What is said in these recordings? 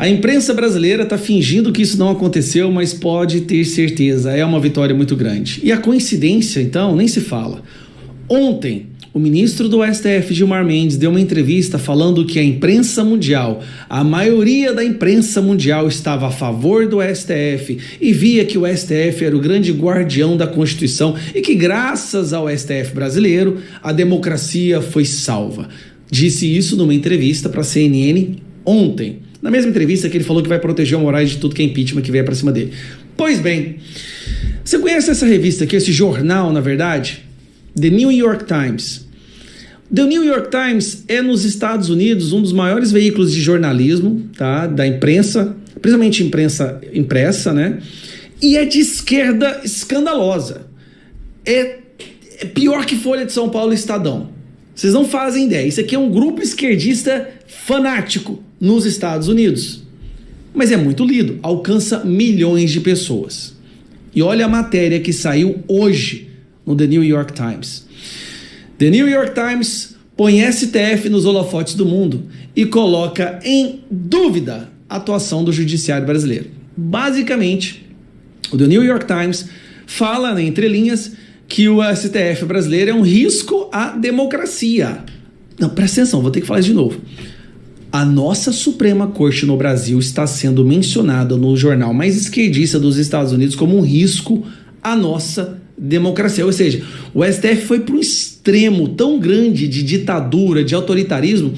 A imprensa brasileira está fingindo que isso não aconteceu, mas pode ter certeza, é uma vitória muito grande. E a coincidência, então, nem se fala. Ontem, o ministro do STF, Gilmar Mendes, deu uma entrevista falando que a imprensa mundial, a maioria da imprensa mundial estava a favor do STF e via que o STF era o grande guardião da Constituição e que graças ao STF brasileiro, a democracia foi salva. Disse isso numa entrevista para a CNN ontem. Na mesma entrevista que ele falou que vai proteger o Moraes de tudo que é impeachment que vier para cima dele. Pois bem, você conhece essa revista aqui, esse jornal, na verdade? The New York Times. The New York Times é nos Estados Unidos um dos maiores veículos de jornalismo, tá? Da imprensa, principalmente imprensa impressa, né? E é de esquerda escandalosa. É pior que Folha de São Paulo e Estadão. Vocês não fazem ideia. Isso aqui é um grupo esquerdista fanático nos Estados Unidos. Mas é muito lido, alcança milhões de pessoas. E olha a matéria que saiu hoje no The New York Times. The New York Times põe STF nos holofotes do mundo e coloca em dúvida a atuação do judiciário brasileiro. Basicamente, o The New York Times fala, né, entre linhas, que o STF brasileiro é um risco à democracia. Não, presta atenção, vou ter que falar isso de novo. A nossa Suprema Corte no Brasil está sendo mencionada no jornal mais esquerdista dos Estados Unidos como um risco à nossa democracia. Ou seja, o STF foi para um extremo tão grande de ditadura, de autoritarismo,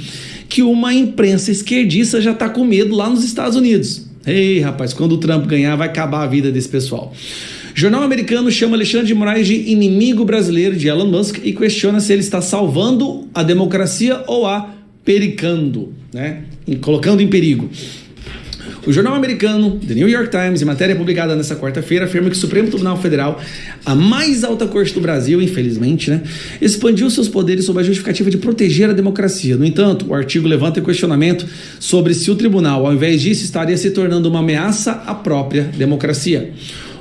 que uma imprensa esquerdista já está com medo lá nos Estados Unidos. Ei, rapaz, quando o Trump ganhar, vai acabar a vida desse pessoal. O jornal americano chama Alexandre de Moraes de inimigo brasileiro de Elon Musk e questiona se ele está salvando a democracia ou a pericando, né? Colocando em perigo. O jornal americano The New York Times, em matéria publicada nesta quarta-feira, afirma que o Supremo Tribunal Federal, a mais alta corte do Brasil, infelizmente, né, expandiu seus poderes sob a justificativa de proteger a democracia. No entanto, o artigo levanta questionamento sobre se o tribunal, ao invés disso, estaria se tornando uma ameaça à própria democracia.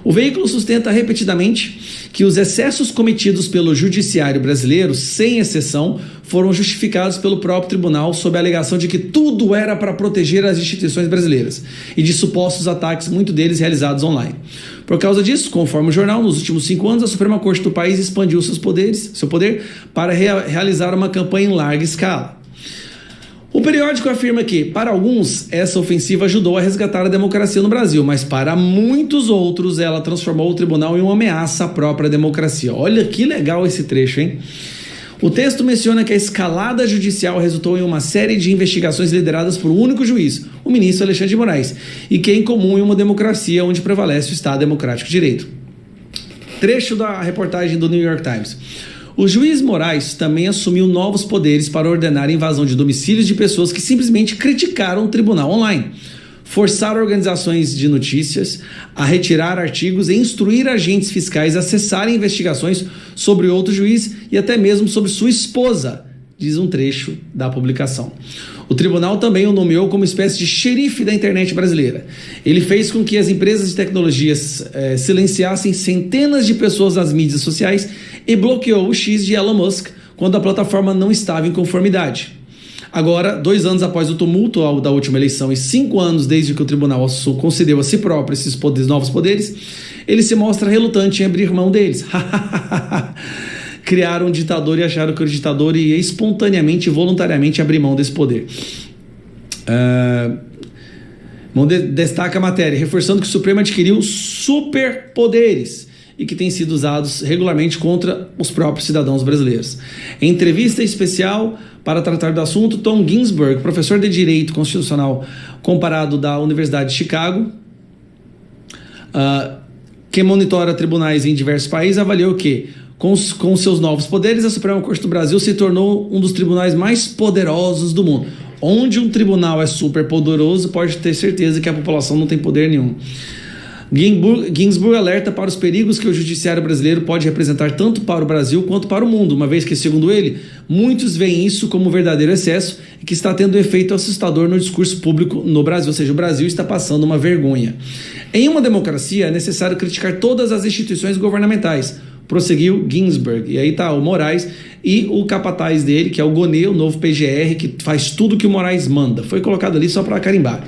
O veículo sustenta repetidamente que os excessos cometidos pelo judiciário brasileiro, sem exceção, foram justificados pelo próprio tribunal sob a alegação de que tudo era para proteger as instituições brasileiras e de supostos ataques, muitos deles realizados online. Por causa disso, conforme o jornal, nos últimos 5 anos, a Suprema Corte do país expandiu seu poder para realizar uma campanha em larga escala. O periódico afirma que, para alguns, essa ofensiva ajudou a resgatar a democracia no Brasil, mas para muitos outros ela transformou o tribunal em uma ameaça à própria democracia. Olha que legal esse trecho, hein? O texto menciona que a escalada judicial resultou em uma série de investigações lideradas por um único juiz, o ministro Alexandre de Moraes, e que é incomum em uma democracia onde prevalece o Estado Democrático de Direito. Trecho da reportagem do New York Times. O juiz Moraes também assumiu novos poderes para ordenar a invasão de domicílios de pessoas que simplesmente criticaram o tribunal online, forçar organizações de notícias a retirar artigos e instruir agentes fiscais a acessarem investigações sobre outro juiz e até mesmo sobre sua esposa, diz um trecho da publicação. O tribunal também o nomeou como espécie de xerife da internet brasileira. Ele fez com que as empresas de tecnologias silenciassem centenas de pessoas nas mídias sociais e bloqueou o X de Elon Musk quando a plataforma não estava em conformidade. Agora, 2 anos após o tumulto da última eleição e 5 anos desde que o tribunal concedeu a si próprio esses novos poderes, ele se mostra relutante em abrir mão deles. Criaram um ditador e acharam que o ditador ia espontaneamente e voluntariamente abrir mão desse poder. Destaca a matéria, reforçando que o Supremo adquiriu superpoderes e que têm sido usados regularmente contra os próprios cidadãos brasileiros. Em entrevista especial para tratar do assunto, Tom Ginsburg, professor de Direito Constitucional comparado da Universidade de Chicago, que monitora tribunais em diversos países, avaliou que, com seus novos poderes, a Suprema Corte do Brasil se tornou um dos tribunais mais poderosos do mundo. Onde um tribunal é super poderoso, pode ter certeza que a população não tem poder nenhum. Ginsburg alerta para os perigos que o judiciário brasileiro pode representar tanto para o Brasil quanto para o mundo, uma vez que, segundo ele, muitos veem isso como um verdadeiro excesso e que está tendo um efeito assustador no discurso público no Brasil, ou seja, o Brasil está passando uma vergonha. Em uma democracia é necessário criticar todas as instituições governamentais, prosseguiu Ginsburg. E aí está o Moraes e o capataz dele, que é o Gonê, o novo PGR, que faz tudo que o Moraes manda. Foi colocado ali só para carimbar.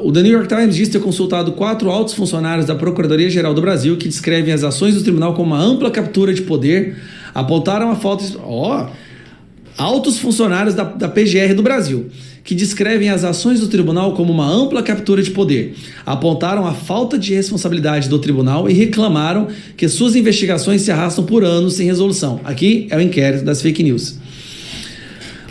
O The New York Times diz ter consultado 4 altos funcionários da Procuradoria-Geral do Brasil que descrevem as ações do tribunal como uma ampla captura de poder, apontaram a falta... altos funcionários da PGR do Brasil, que descrevem as ações do tribunal como uma ampla captura de poder, apontaram a falta de responsabilidade do tribunal e reclamaram que suas investigações se arrastam por anos sem resolução. Aqui é o inquérito das fake news.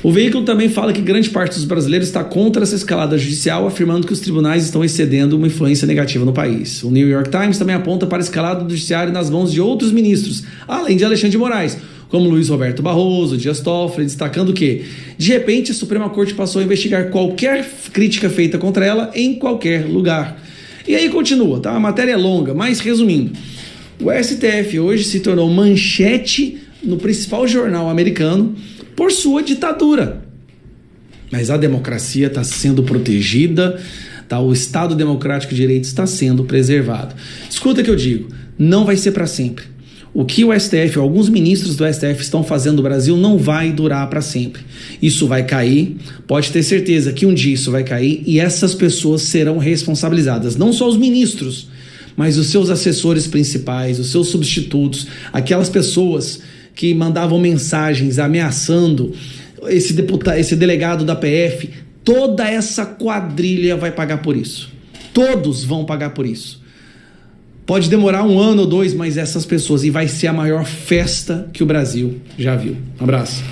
O veículo também fala que grande parte dos brasileiros está contra essa escalada judicial, afirmando que os tribunais estão excedendo uma influência negativa no país. O New York Times também aponta para a escalada do judiciário nas mãos de outros ministros, além de Alexandre de Moraes, como Luiz Roberto Barroso, Dias Toffoli, destacando que, de repente, a Suprema Corte passou a investigar qualquer crítica feita contra ela em qualquer lugar. E aí continua, tá? A matéria é longa, mas resumindo, o STF hoje se tornou manchete no principal jornal americano por sua ditadura. Mas a democracia está sendo protegida, tá? O Estado Democrático de Direito está sendo preservado. Escuta o que eu digo, não vai ser para sempre. O que o STF, alguns ministros do STF estão fazendo no Brasil não vai durar para sempre. Isso vai cair, pode ter certeza que um dia isso vai cair e essas pessoas serão responsabilizadas. Não só os ministros, mas os seus assessores principais, os seus substitutos, aquelas pessoas que mandavam mensagens ameaçando esse delegado da PF, toda essa quadrilha vai pagar por isso. Todos vão pagar por isso. Pode demorar 1 ano ou 2, mas essas pessoas, e vai ser a maior festa que o Brasil já viu. Um abraço.